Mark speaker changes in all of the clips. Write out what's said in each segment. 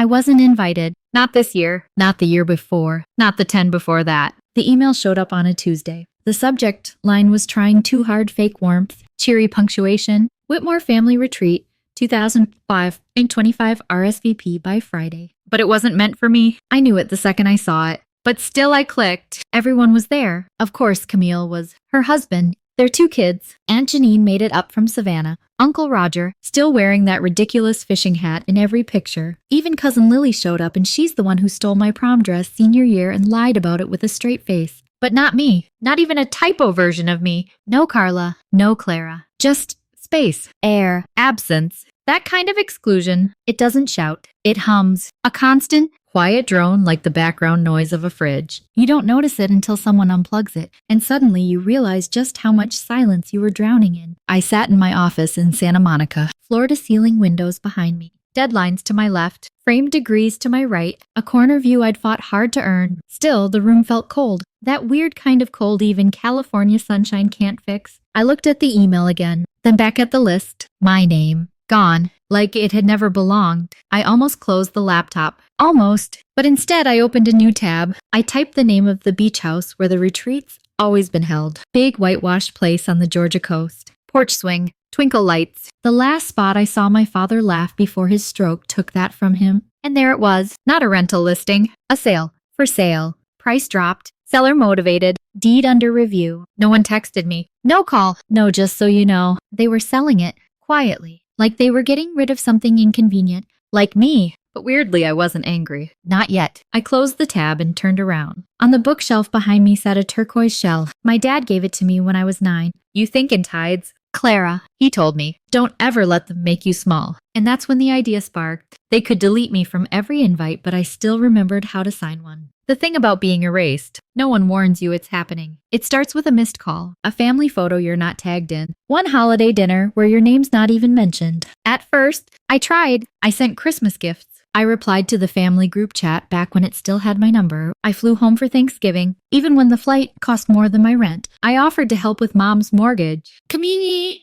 Speaker 1: I wasn't invited. Not this year. Not the year before. Not the 10 before that. The email showed up on a Tuesday. The subject line was trying too hard, fake warmth, cheery punctuation, Whitmore Family Retreat, 2005 and 25 RSVP by Friday. But it wasn't meant for me. I knew it the second I saw it. But still I clicked. Everyone was there. Of course, Camille was. Her husband. Their 2 kids. Aunt Janine made it up from Savannah. Uncle Roger, still wearing that ridiculous fishing hat in every picture. Even Cousin Lily showed up, and she's the one who stole my prom dress senior year and lied about it with a straight face. But not me. Not even a typo version of me. No Carla. No Clara. Just space. Air. Absence. That kind of exclusion. It doesn't shout. It hums. A constant, quiet drone like the background noise of a fridge. You don't notice it until someone unplugs it, and suddenly you realize just how much silence you were drowning in. I sat in my office in Santa Monica, floor-to-ceiling windows behind me, deadlines to my left, framed degrees to my right, a corner view I'd fought hard to earn. Still, the room felt cold. That weird kind of cold even California sunshine can't fix. I looked at the email again, then back at the list. My name. Gone. Like it had never belonged. I almost closed the laptop. Almost. But instead I opened a new tab. I typed the name of the beach house where the retreat's always been held. Big whitewashed place on the Georgia coast. Porch swing. Twinkle lights. The last spot I saw my father laugh before his stroke took that from him. And there it was. Not a rental listing. A sale. For sale. Price dropped. Seller motivated. Deed under review. No one texted me. No call. No, just so you know. They were selling it. Quietly. Like they were getting rid of something inconvenient. Like me. But weirdly, I wasn't angry. Not yet. I closed the tab and turned around. On the bookshelf behind me sat a turquoise shell. My dad gave it to me when I was 9. You think in tides? Clara, he told me, don't ever let them make you small. And that's when the idea sparked. They could delete me from every invite, but I still remembered how to sign one. The thing about being erased, no one warns you it's happening. It starts with a missed call, a family photo you're not tagged in, one holiday dinner where your name's not even mentioned. At first, I tried. I sent Christmas gifts. I replied to the family group chat back when it still had my number. I flew home for Thanksgiving, even when the flight cost more than my rent. I offered to help with Mom's mortgage. Camille's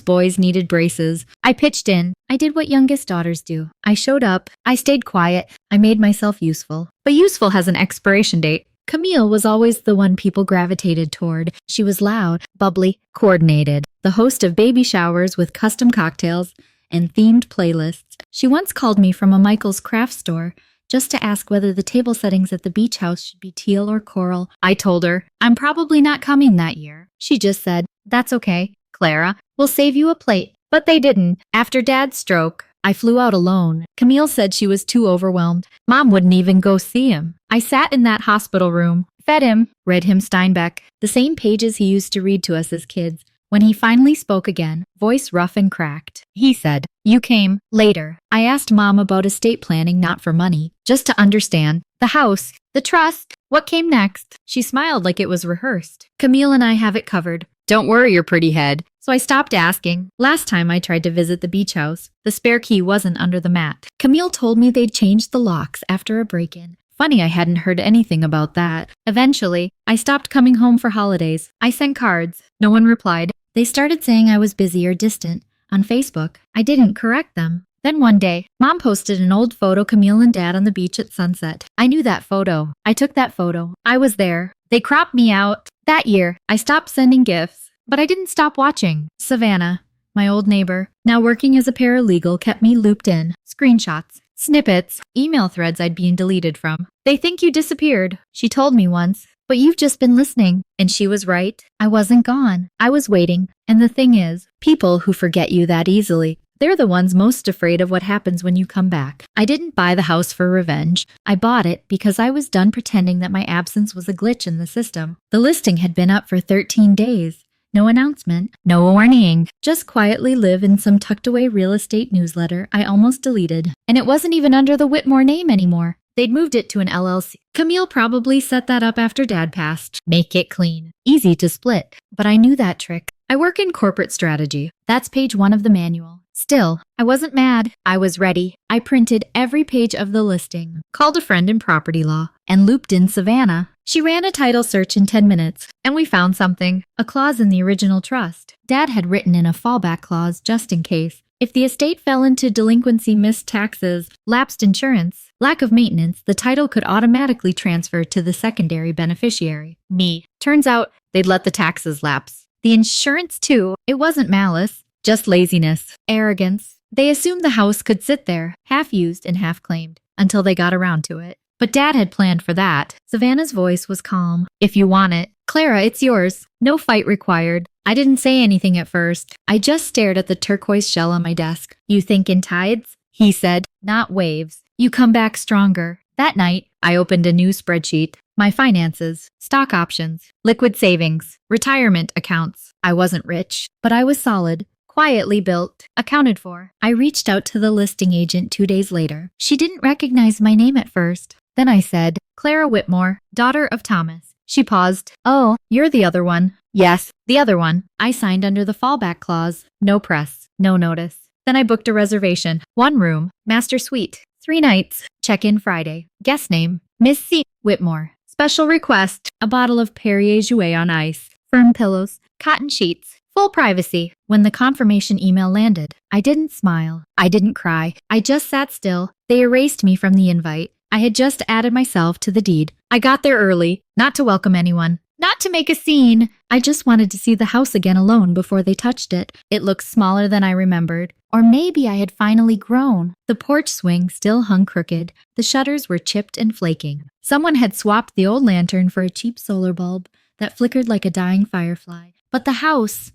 Speaker 1: boys needed braces. I pitched in. I did what youngest daughters do. I showed up. I stayed quiet. I made myself useful. But useful has an expiration date. Camille was always the one people gravitated toward. She was loud, bubbly, coordinated. The host of baby showers with custom cocktails and themed playlists. She once called me from a Michael's craft store just to ask whether the table settings at the beach house should be teal or coral. I told her, I'm probably not coming that year. She just said, that's okay, Clara. We'll save you a plate. But they didn't. After Dad's stroke, I flew out alone. Camille said she was too overwhelmed. Mom wouldn't even go see him. I sat in that hospital room, fed him, read him Steinbeck, the same pages he used to read to us as kids. When he finally spoke again, voice rough and cracked, he said, you came later. I asked Mom about estate planning, not for money, just to understand. The house, the trust, what came next? She smiled like it was rehearsed. Camille and I have it covered. Don't worry your pretty head. So I stopped asking. Last time I tried to visit the beach house, the spare key wasn't under the mat. Camille told me they'd changed the locks after a break-in. Funny I hadn't heard anything about that. Eventually, I stopped coming home for holidays. I sent cards. No one replied. They started saying I was busy or distant on Facebook. I didn't correct them. Then one day, Mom posted an old photo Camille and Dad on the beach at sunset. I knew that photo. I took that photo. I was there. They cropped me out. That year, I stopped sending gifts. But I didn't stop watching. Savannah, my old neighbor, now working as a paralegal, kept me looped in. Screenshots, snippets, email threads I'd been deleted from. They think you disappeared, she told me once. But you've just been listening. And she was right. I wasn't gone. I was waiting. And the thing is, people who forget you that easily, they're the ones most afraid of what happens when you come back. I didn't buy the house for revenge. I bought it because I was done pretending that my absence was a glitch in the system. The listing had been up for 13 days. No announcement, no warning, just quietly live in some tucked-away real estate newsletter I almost deleted. And it wasn't even under the Whitmore name anymore. They'd moved it to an LLC. Camille probably set that up after Dad passed. Make it clean. Easy to split. But I knew that trick. I work in corporate strategy. That's page 1 of the manual. Still, I wasn't mad. I was ready. I printed every page of the listing, called a friend in property law, and looped in Savannah. She ran a title search in 10 minutes, and we found something. A clause in the original trust. Dad had written in a fallback clause just in case. If the estate fell into delinquency, missed taxes, lapsed insurance, lack of maintenance, the title could automatically transfer to the secondary beneficiary, me. Turns out they'd let the taxes lapse. The insurance too. It wasn't malice, just laziness, arrogance. They assumed the house could sit there, half used and half claimed, until they got around to it. But Dad had planned for that. Savannah's voice was calm. If you want it. Clara, it's yours. No fight required. I didn't say anything at first. I just stared at the turquoise shell on my desk. You think in tides? He said, not waves. You come back stronger. That night, I opened a new spreadsheet. My finances, stock options, liquid savings, retirement accounts. I wasn't rich, but I was solid. Quietly built, accounted for. I reached out to the listing agent 2 days later. She didn't recognize my name at first. Then I said, Clara Whitmore, daughter of Thomas. She paused. Oh, you're the other one. Yes, the other one. I signed under the fallback clause. No press, no notice. Then I booked a reservation. 1 room, master suite. 3 nights. Check-in Friday. Guest name, Miss C. Whitmore. Special request, a bottle of Perrier Jouet on ice. Firm pillows, cotton sheets. Full privacy. When the confirmation email landed, I didn't smile. I didn't cry. I just sat still. They erased me from the invite. I had just added myself to the deed. I got there early, not to welcome anyone, not to make a scene. I just wanted to see the house again alone before they touched it. It looked smaller than I remembered. Or maybe I had finally grown. The porch swing still hung crooked. The shutters were chipped and flaking. Someone had swapped the old lantern for a cheap solar bulb that flickered like a dying firefly. But the house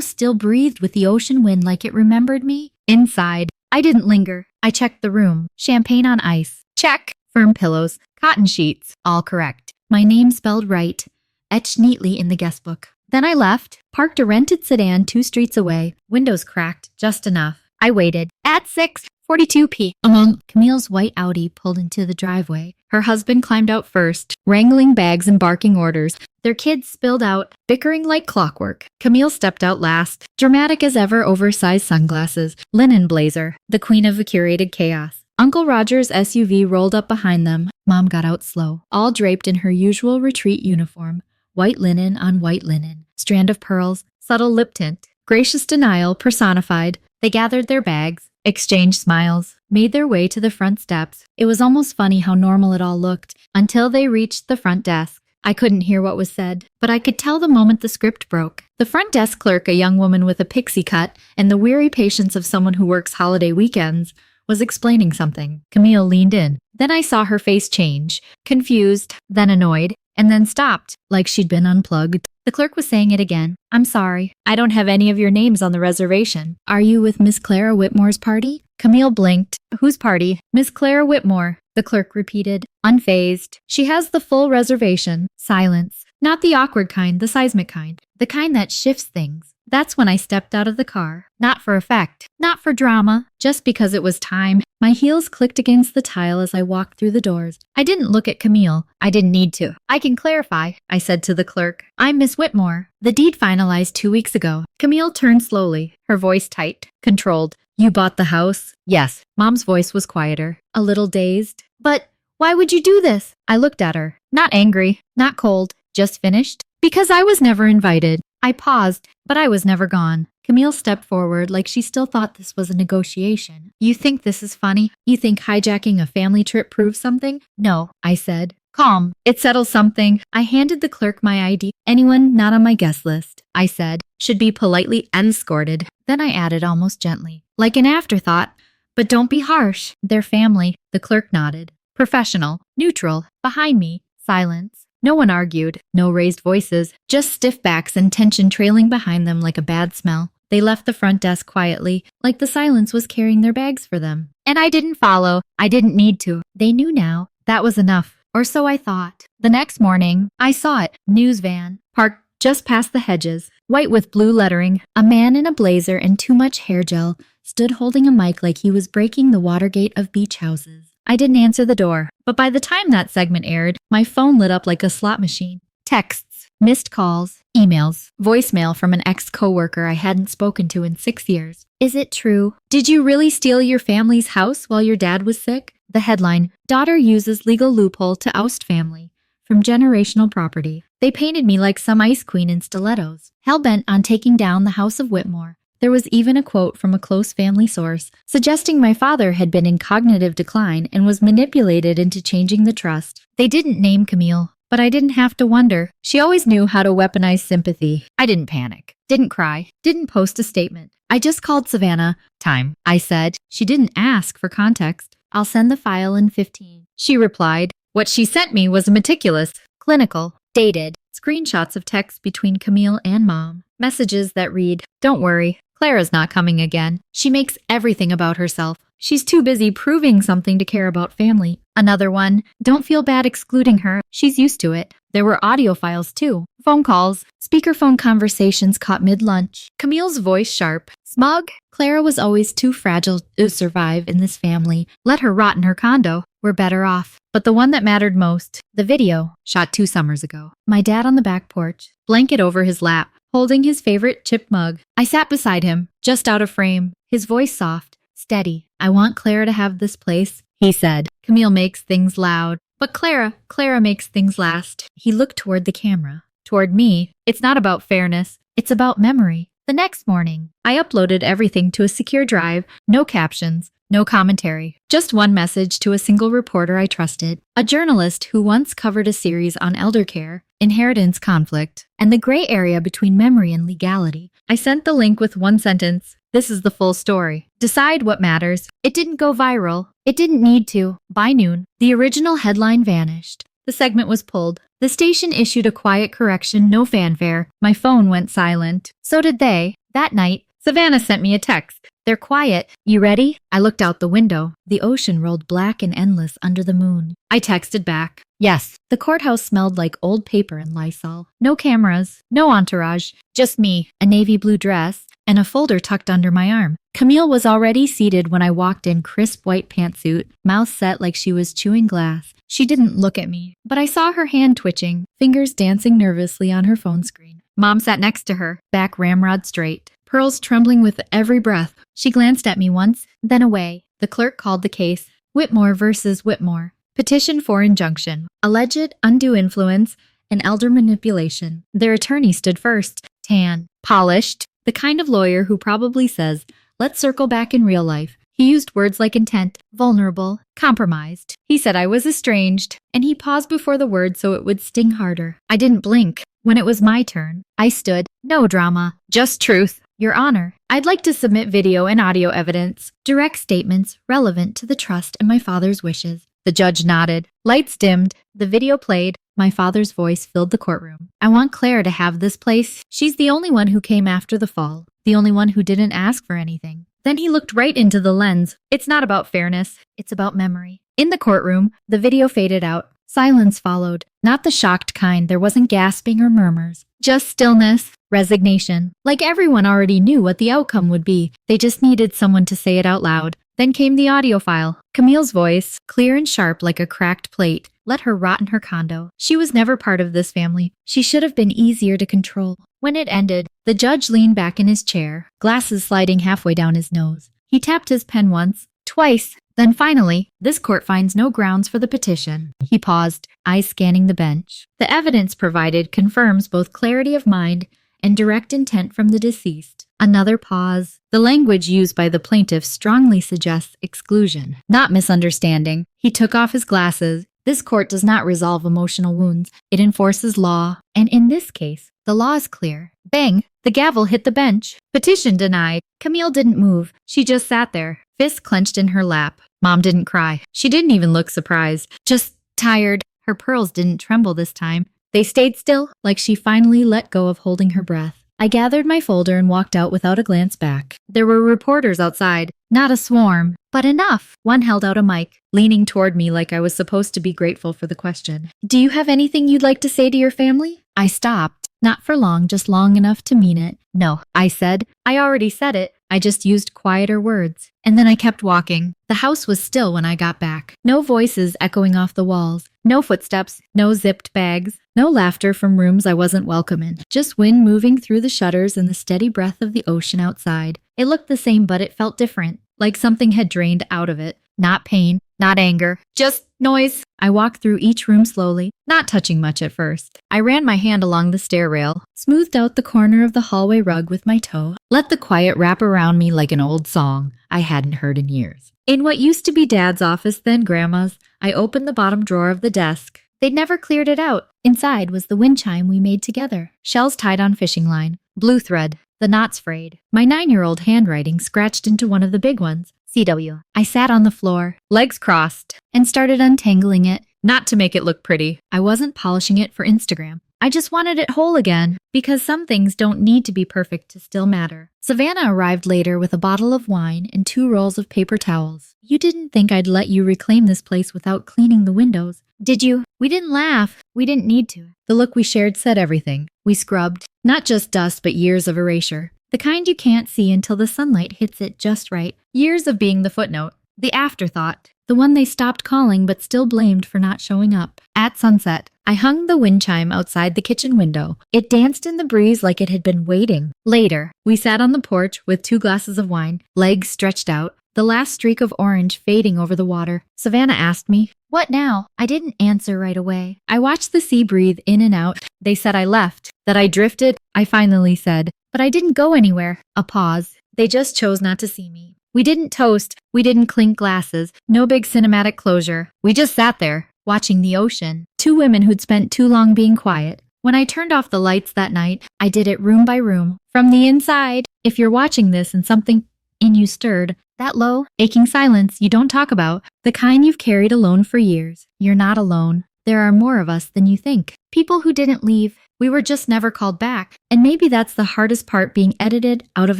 Speaker 1: still breathed with the ocean wind like it remembered me. Inside, I didn't linger. I checked the room. Champagne on ice. Check. Firm pillows. Cotton sheets. All correct. My name spelled right. Etched neatly in the guest book. Then I left, parked a rented sedan 2 streets away. Windows cracked just enough. I waited. At 6:42 p.m. Camille's white Audi pulled into the driveway. Her husband climbed out first, wrangling bags and barking orders. Their kids spilled out, bickering like clockwork. Camille stepped out last, dramatic as ever, oversized sunglasses, linen blazer, the queen of the curated chaos. Uncle Roger's SUV rolled up behind them. Mom got out slow, all draped in her usual retreat uniform. White linen on white linen, strand of pearls, subtle lip tint, gracious denial personified. They gathered their bags, exchanged smiles, made their way to the front steps. It was almost funny how normal it all looked, until they reached the front desk. I couldn't hear what was said, but I could tell the moment the script broke. The front desk clerk, a young woman with a pixie cut and the weary patience of someone who works holiday weekends, was explaining something. Camille leaned in. Then I saw her face change, confused, then annoyed, and then stopped, like she'd been unplugged. The clerk was saying it again. I'm sorry, I don't have any of your names on the reservation. Are you with Miss Clara Whitmore's party? Camille blinked. Whose party? Miss Clara Whitmore, the clerk repeated, unfazed. She has the full reservation. Silence. Not the awkward kind, the seismic kind. The kind that shifts things. That's when I stepped out of the car. Not for effect. Not for drama. Just because it was time. My heels clicked against the tile as I walked through the doors. I didn't look at Camille. I didn't need to. I can clarify, I said to the clerk. I'm Miss Whitmore. The deed finalized 2 weeks ago. Camille turned slowly, her voice tight, controlled. You bought the house? Yes. Mom's voice was quieter, a little dazed. But why would you do this? I looked at her. Not angry, not cold, just finished. Because I was never invited. I paused, but I was never gone. Camille stepped forward like she still thought this was a negotiation. You think this is funny? You think hijacking a family trip proves something? No, I said. Calm. It settles something. I handed the clerk my ID. Anyone not on my guest list, I said, should be politely escorted. Then I added almost gently, like an afterthought. But don't be harsh. They're family. The clerk nodded. Professional. Neutral. Behind me. Silence. No one argued, no raised voices, just stiff backs and tension trailing behind them like a bad smell. They left the front desk quietly, like the silence was carrying their bags for them. And I didn't follow. I didn't need to. They knew now. That was enough. Or so I thought. The next morning, I saw it. News van. Parked just past the hedges. White with blue lettering. A man in a blazer and too much hair gel stood holding a mic like he was breaking the Watergate of beach houses. I didn't answer the door, but by the time that segment aired, my phone lit up like a slot machine. Texts, missed calls, emails, voicemail from an ex-coworker I hadn't spoken to in 6 years. Is it true? Did you really steal your family's house while your dad was sick? The headline, Daughter uses legal loophole to oust family from generational property. They painted me like some ice queen in stilettos, hell-bent on taking down the House of Whitmore. There was even a quote from a close family source suggesting my father had been in cognitive decline and was manipulated into changing the trust. They didn't name Camille, but I didn't have to wonder. She always knew how to weaponize sympathy. I didn't panic, didn't cry, didn't post a statement. I just called Savannah. Time, I said. She didn't ask for context. I'll send the file in 15. She replied. What she sent me was meticulous, clinical, dated, screenshots of texts between Camille and Mom, messages that read, "Don't worry, Clara's not coming again. She makes everything about herself. She's too busy proving something to care about family." Another one, "Don't feel bad excluding her. She's used to it." There were audio files too. Phone calls, speakerphone conversations caught mid-lunch. Camille's voice sharp. Smug? Clara was always too fragile to survive in this family. Let her rot in her condo. We're better off. But the one that mattered most, the video, shot 2 summers ago. My dad on the back porch, blanket over his lap, holding his favorite chip mug. I sat beside him, just out of frame, his voice soft, steady. "I want Clara to have this place," he said. "Camille makes things loud. But Clara makes things last." He looked toward the camera, toward me. "It's not about fairness. It's about memory." The next morning, I uploaded everything to a secure drive, no captions, no commentary, just one message to a single reporter I trusted, a journalist who once covered a series on elder care, inheritance conflict, and the gray area between memory and legality. I sent the link with one sentence. "This is the full story. Decide what matters." It didn't go viral. It didn't need to. By noon, the original headline vanished. The segment was pulled. The station issued a quiet correction, no fanfare. My phone went silent. So did they. That night, Savannah sent me a text. "They're quiet. You ready?" I looked out the window. The ocean rolled black and endless under the moon. I texted back. Yes. The courthouse smelled like old paper and Lysol. No cameras, no entourage, just me, a navy blue dress, and a folder tucked under my arm. Camille was already seated when I walked in, crisp white pantsuit, mouth set like she was chewing glass. She didn't look at me, but I saw her hand twitching, fingers dancing nervously on her phone screen. Mom sat next to her, back ramrod straight, pearls trembling with every breath. She glanced at me once, then away. The clerk called the case. Whitmore versus Whitmore. Petition for injunction. Alleged undue influence and elder manipulation. Their attorney stood first. Tan. Polished. The kind of lawyer who probably says, "Let's circle back in real life." He used words like intent, vulnerable, compromised. He said I was estranged, and he paused before the word so it would sting harder. I didn't blink. When it was my turn, I stood. No drama, just truth. Your Honor, I'd like to submit video and audio evidence, direct statements relevant to the trust and my father's wishes. The judge nodded. Lights dimmed. The video played. My father's voice filled the courtroom. "I want Claire to have this place. She's the only one who came after the fall, the only one who didn't ask for anything." Then he looked right into the lens. "It's not about fairness. It's about memory." In the courtroom, the video faded out. Silence followed. Not the shocked kind. There wasn't gasping or murmurs. Just stillness, resignation. Like everyone already knew what the outcome would be. They just needed someone to say it out loud. Then came the audio file. Camille's voice, clear and sharp like a cracked plate. Let her rot in her condo. She was never part of this family. She should have been easier to control. When it ended, the judge leaned back in his chair, glasses sliding halfway down his nose. He tapped his pen once, twice, then finally, "This court finds no grounds for the petition." He paused, eyes scanning the bench. "The evidence provided confirms both clarity of mind and direct intent from the deceased." Another pause. The language used by the plaintiff strongly suggests exclusion, not misunderstanding. He took off his glasses. This court does not resolve emotional wounds. It enforces law. And in this case, the law is clear. Bang! The gavel hit the bench. Petition denied. Camille didn't move. She just sat there, fists clenched in her lap. Mom didn't cry. She didn't even look surprised. Just tired. Her pearls didn't tremble this time. They stayed still, like she finally let go of holding her breath. I gathered my folder and walked out without a glance back. There were reporters outside. Not a swarm, but enough. One held out a mic, leaning toward me like I was supposed to be grateful for the question. "Do you have anything you'd like to say to your family?" I stopped. Not for long, just long enough to mean it. "No," I said. "I already said it. I just used quieter words." And then I kept walking. The house was still when I got back. No voices echoing off the walls. No footsteps. No zipped bags. No laughter from rooms I wasn't welcome in. Just wind moving through the shutters and the steady breath of the ocean outside. It looked the same, but it felt different. Like something had drained out of it. Not pain. not anger, just noise. I walked through each room slowly, not touching much at first. I ran my hand along the stair rail, smoothed out the corner of the hallway rug with my toe, let the quiet wrap around me like an old song I hadn't heard in years. In what used to be Dad's office, then Grandma's, I opened the bottom drawer of the desk. They'd never cleared it out. Inside was the wind chime we made together, shells tied on fishing line, blue thread, the knots frayed. My 9-year-old handwriting scratched into one of the big ones. CW. I sat on the floor, legs crossed, and started untangling it, not to make it look pretty. I wasn't polishing it for Instagram. I just wanted it whole again, because some things don't need to be perfect to still matter. Savannah arrived later with a bottle of wine and 2 rolls of paper towels. You didn't think I'd let you reclaim this place without cleaning the windows, did you? We didn't laugh. We didn't need to. The look we shared said everything. We scrubbed, not just dust but years of erasure. The kind you can't see until the sunlight hits it just right. Years of being the footnote, the afterthought, the one they stopped calling but still blamed for not showing up. At sunset, I hung the wind chime outside the kitchen window. It danced in the breeze like it had been waiting. Later, we sat on the porch with 2 glasses of wine, legs stretched out, the last streak of orange fading over the water. Savannah asked me, "What now?" I didn't answer right away. I watched the sea breathe in and out. They said I left, that I drifted. I finally said, "But I didn't go anywhere." A pause. They just chose not to see me. We didn't toast. We didn't clink glasses. No big cinematic closure. We just sat there, watching the ocean. 2 women who'd spent too long being quiet. When I turned off the lights that night, I did it room by room, from the inside. If you're watching this and something in you stirred, that low, aching silence you don't talk about, the kind you've carried alone for years, you're not alone. There are more of us than you think. People who didn't leave. We were just never called back. And maybe that's the hardest part, being edited out of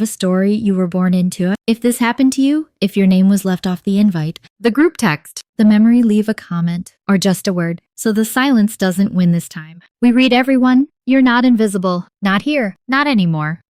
Speaker 1: a story you were born into. If this happened to you, if your name was left off the invite, the group text, the memory, leave a comment, or just a word. So the silence doesn't win this time. We read everyone. You're not invisible. Not here. Not anymore.